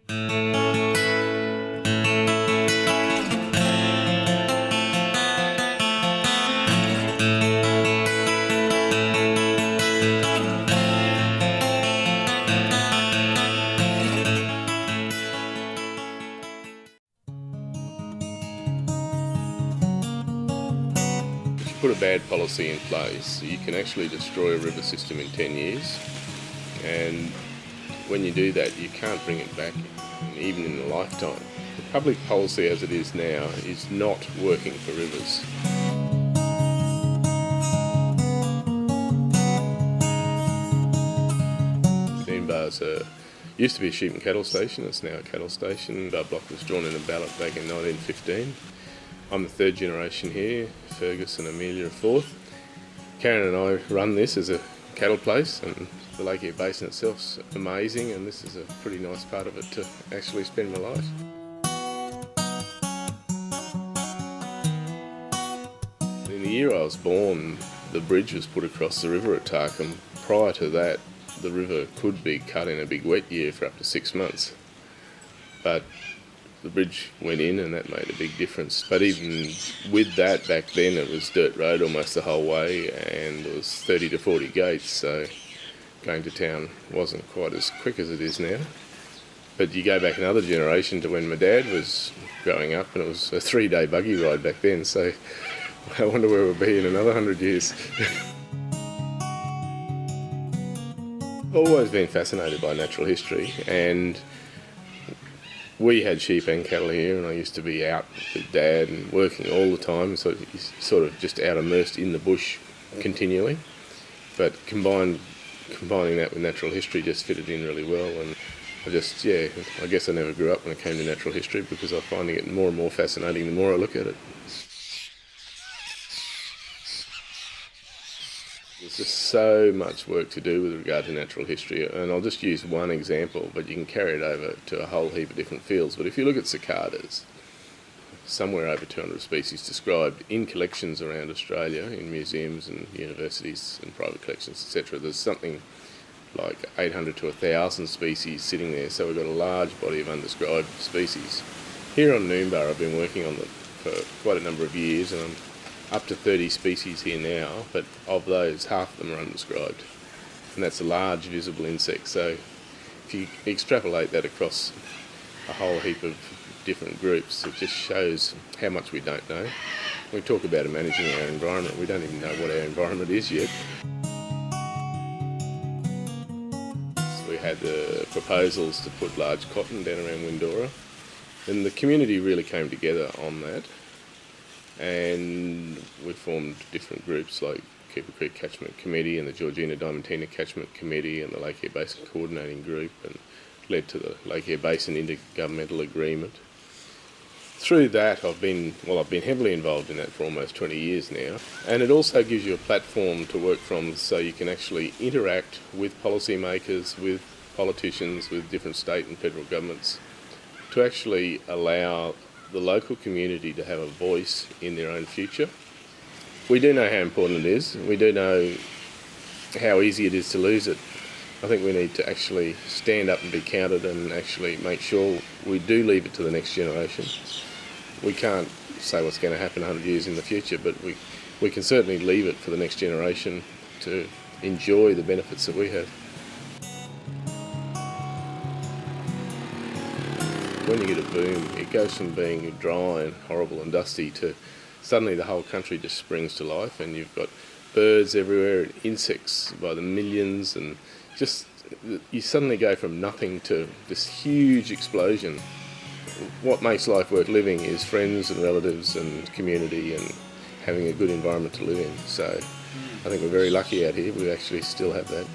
Put a bad policy in place, you can actually destroy a river system in 10 years, and when you do that you can't bring it back even in a lifetime. The public policy as it is now is not working for rivers. Nimbah's used to be a sheep and cattle station, it's now a cattle station. Our block was drawn in a ballot back in 1915. I'm the third generation here, Fergus and Amelia are fourth. Karen and I run this as a cattle place, and the Lake Eyre Basin itself's amazing, and this is a pretty nice part of it to actually spend my life. In the year I was born, the bridge was put across the river at Tarkham. Prior to that, the river could be cut in a big wet year for up to 6 months. But the bridge went in and that made a big difference. But even with that, back then it was dirt road almost the whole way, and there was 30 to 40 gates, so going to town wasn't quite as quick as it is now. But you go back another generation to when my dad was growing up, and it was a 3-day buggy ride back then, so I wonder where we'll be in another 100 years. I've always been fascinated by natural history, and we had sheep and cattle here, and I used to be out with Dad and working all the time, so he's sort of just out immersed in the bush continually. But combining that with natural history just fitted in really well, and I guess I never grew up when it came to natural history, because I'm finding it more and more fascinating the more I look at it. There's just so much work to do with regard to natural history, and I'll just use one example, but you can carry it over to a whole heap of different fields. But if you look at cicadas, somewhere over 200 species described in collections around Australia, in museums and universities and private collections, etc. There's something like 800 to 1,000 species sitting there, so we've got a large body of undescribed species. Here on Noonbah, I've been working on them for quite a number of years, and I'm up to 30 species here now, but of those, half of them are undescribed. And that's a large visible insect. So if you extrapolate that across a whole heap of different groups, it just shows how much we don't know. We talk about managing our environment, we don't even know what our environment is yet. So we had the proposals to put large cotton down around Windora, and the community really came together on that. And we formed different groups like Keeper Creek Catchment Committee and the Georgina Diamantina Catchment Committee and the Lake Eyre Basin Coordinating Group, and led to the Lake Eyre Basin Intergovernmental Agreement. Through that I've been heavily involved in that for almost 20 years now, and it also gives you a platform to work from, so you can actually interact with policymakers, with politicians, with different state and federal governments, to actually allow the local community to have a voice in their own future. We do know how important it is. We do know how easy it is to lose it. I think we need to actually stand up and be counted and actually make sure we do leave it to the next generation. We can't say what's going to happen 100 years in the future, but we can certainly leave it for the next generation to enjoy the benefits that we have. When you get a boom, it goes from being dry and horrible and dusty to suddenly the whole country just springs to life, and you've got birds everywhere and insects by the millions, and just you suddenly go from nothing to this huge explosion. What makes life worth living is friends and relatives and community and having a good environment to live in. So I think we're very lucky out here. We actually still have that.